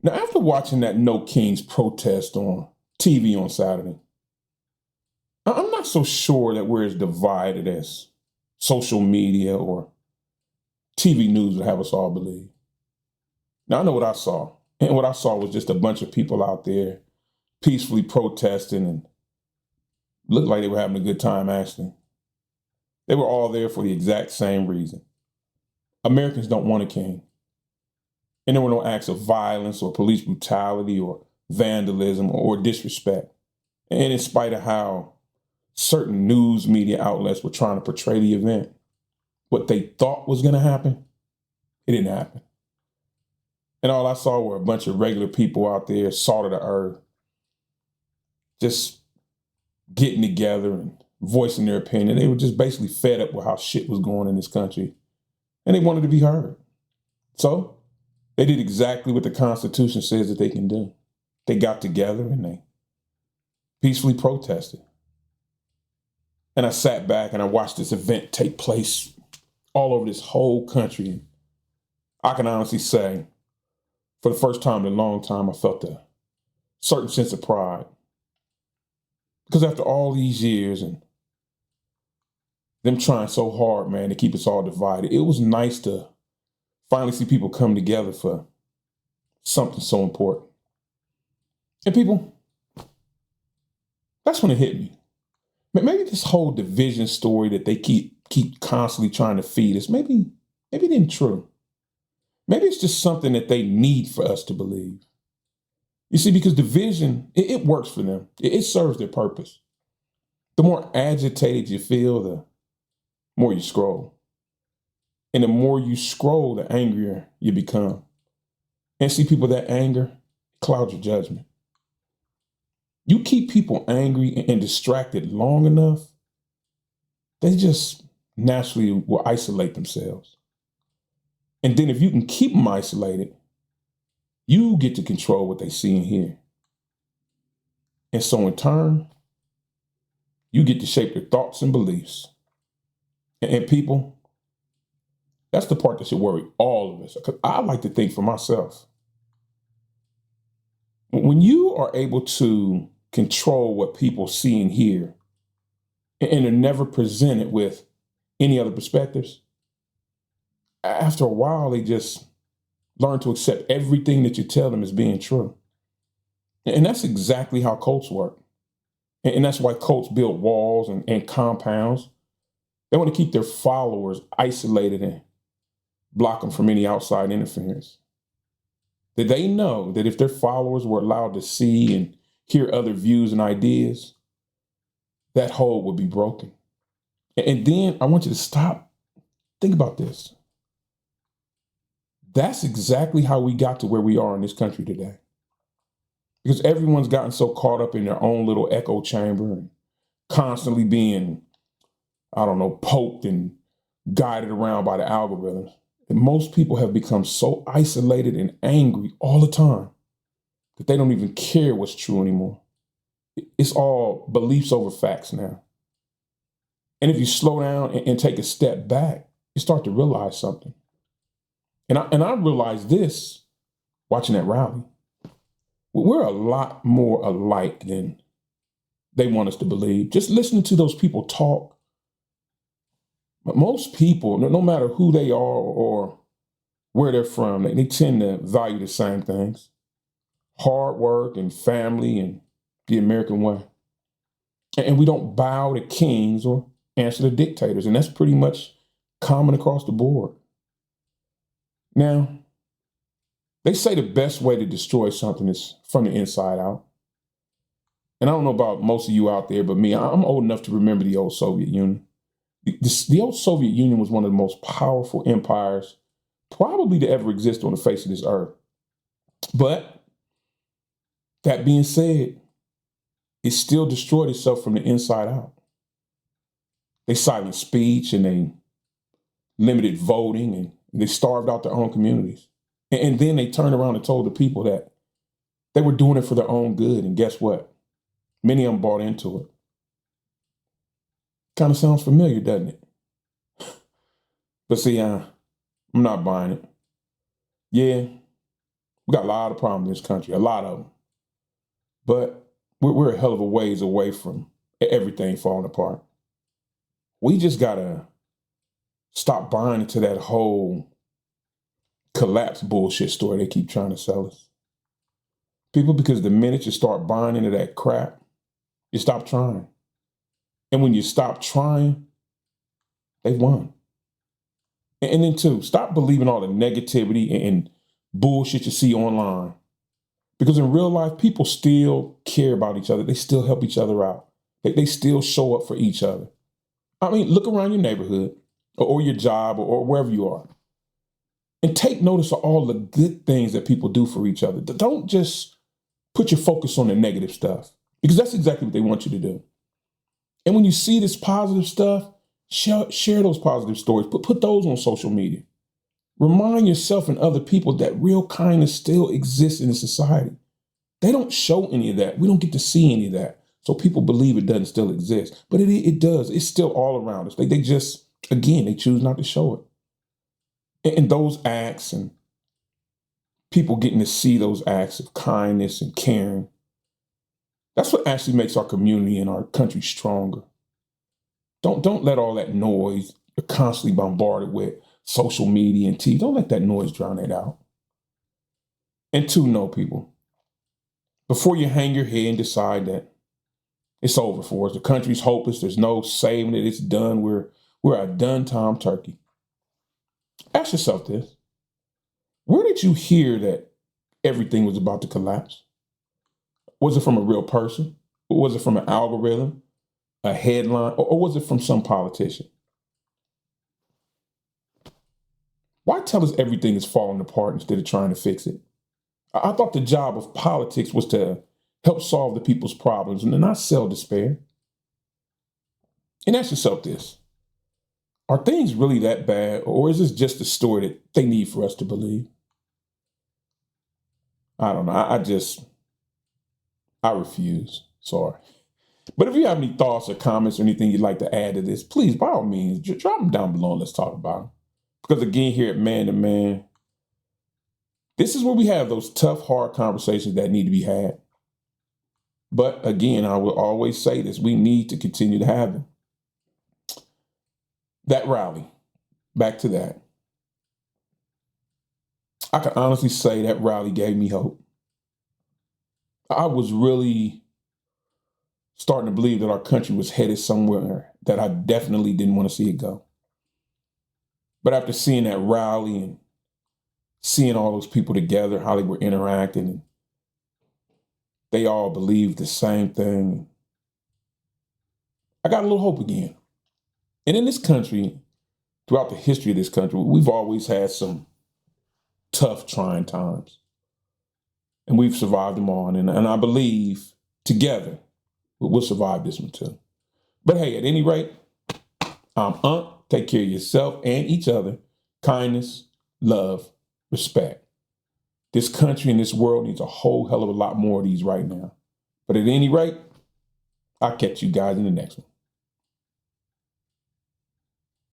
Now, after watching that No Kings protest on TV on Saturday, I'm not so sure that we're as divided as social media or TV news would have us all believe. Now, I know what I saw. And what I saw was just a bunch of people out there peacefully protesting and looked like they were having a good time, actually. They were all there for the exact same reason. Americans don't want a king. And there were no acts of violence or police brutality or vandalism or disrespect. And in spite of how certain news media outlets were trying to portray the event, what they thought was going to happen, it didn't happen. And all I saw were a bunch of regular people out there, salt of the earth, just getting together and voicing their opinion. They were just basically fed up with how shit was going in this country. And they wanted to be heard. So they did exactly what the Constitution says that they can do. They got together and they peacefully protested. And I sat back and I watched this event take place all over this whole country. I can honestly say, for the first time in a long time, I felt a certain sense of pride. Because after all these years and them trying so hard, man, to keep us all divided, it was nice to finally see people come together for something so important. And people, that's when it hit me. Maybe this whole division story that they keep constantly trying to feed us, maybe it isn't true. Maybe it's just something that they need for us to believe. You see, because division, it works for them. It serves their purpose. The more agitated you feel, the more you scroll. And the more you scroll, the angrier you become. And see, people, that anger clouds your judgment. You keep people angry and distracted long enough, they just naturally will isolate themselves. And then if you can keep them isolated, you get to control what they see and hear. And so in turn, you get to shape their thoughts and beliefs. And people, that's the part that should worry all of us. Because I like to think for myself. When you are able to control what people see and hear, and are never presented with any other perspectives, after a while, they just learn to accept everything that you tell them as being true. And that's exactly how cults work. And that's why cults build walls and compounds. They want to keep their followers isolated and block them from any outside interference. That they know that if their followers were allowed to see and hear other views and ideas, that hold would be broken. And then I want you to stop. Think about this. That's exactly how we got to where we are in this country today. Because everyone's gotten so caught up in their own little echo chamber and constantly being, poked and guided around by the algorithms. And most people have become so isolated and angry all the time that they don't even care what's true anymore. It's all beliefs over facts now. And if you slow down and take a step back, you start to realize something. And I realized this watching that rally. We're a lot more alike than they want us to believe. Just listening to those people talk. But most people, no matter who they are or where they're from, they tend to value the same things. Hard work and family and the American way. And we don't bow to kings or answer to dictators. And that's pretty much common across the board. Now, they say the best way to destroy something is from the inside out. And I don't know about most of you out there, but me, I'm old enough to remember the old Soviet Union. The old Soviet Union was one of the most powerful empires probably to ever exist on the face of this earth. But that being said, it still destroyed itself from the inside out. They silenced speech and they limited voting and they starved out their own communities. And then they turned around and told the people that they were doing it for their own good. And guess what? Many of them bought into it. Kind of sounds familiar, doesn't it? But see, I'm not buying it. Yeah, We got a lot of problems in this country, a lot of them. But we're a hell of a ways away from everything falling apart. We just got to stop buying into that whole collapse bullshit story they keep trying to sell us. People, because the minute you start buying into that crap, you stop trying. And when you stop trying, they won. And then two, stop believing all the negativity and bullshit you see online. Because in real life, people still care about each other. They still help each other out. They still show up for each other. I mean, look around your neighborhood or your job or wherever you are. And take notice of all the good things that people do for each other. Don't just put your focus on the negative stuff, because that's exactly what they want you to do. And when you see this positive stuff, share those positive stories. Put those on social media. Remind yourself and other people that real kindness still exists in society. They don't show any of that. We don't get to see any of that. So people believe it doesn't still exist. But it does. It's still all around us. They just, again, they choose not to show it. And those acts and people getting to see those acts of kindness and caring, that's what actually makes our community and our country stronger. Don't let all that noise you're constantly bombarded with social media and TV. Don't let that noise drown it out. And two, no, people, before you hang your head and decide that it's over for us, the country's hopeless, there's no saving it, it's done, we're a done Tom turkey. Ask yourself this. Where did you hear that everything was about to collapse? Was it from a real person? Or was it from an algorithm, a headline, or was it from some politician? Why tell us everything is falling apart instead of trying to fix it? I thought the job of politics was to help solve the people's problems and to not sell despair. And ask yourself this. Are things really that bad, or is this just a story that they need for us to believe? I don't know. I refuse. Sorry. But if you have any thoughts or comments or anything you'd like to add to this, please, by all means, drop them down below and let's talk about them. Because again, here at Man to Man, this is where we have those tough, hard conversations that need to be had. But again, I will always say this, we need to continue to have them. That rally, back to that. I can honestly say that rally gave me hope. I was really starting to believe that our country was headed somewhere that I definitely didn't want to see it go. But after seeing that rally and seeing all those people together, how they were interacting, and they all believed the same thing, I got a little hope again. And in this country, throughout the history of this country, we've always had some tough, trying times. And we've survived them all. And I believe together, we'll survive this one too. But hey, at any rate, I'm Unc. Take care of yourself and each other. Kindness, love, respect. This country and this world needs a whole hell of a lot more of these right now. But at any rate, I'll catch you guys in the next one.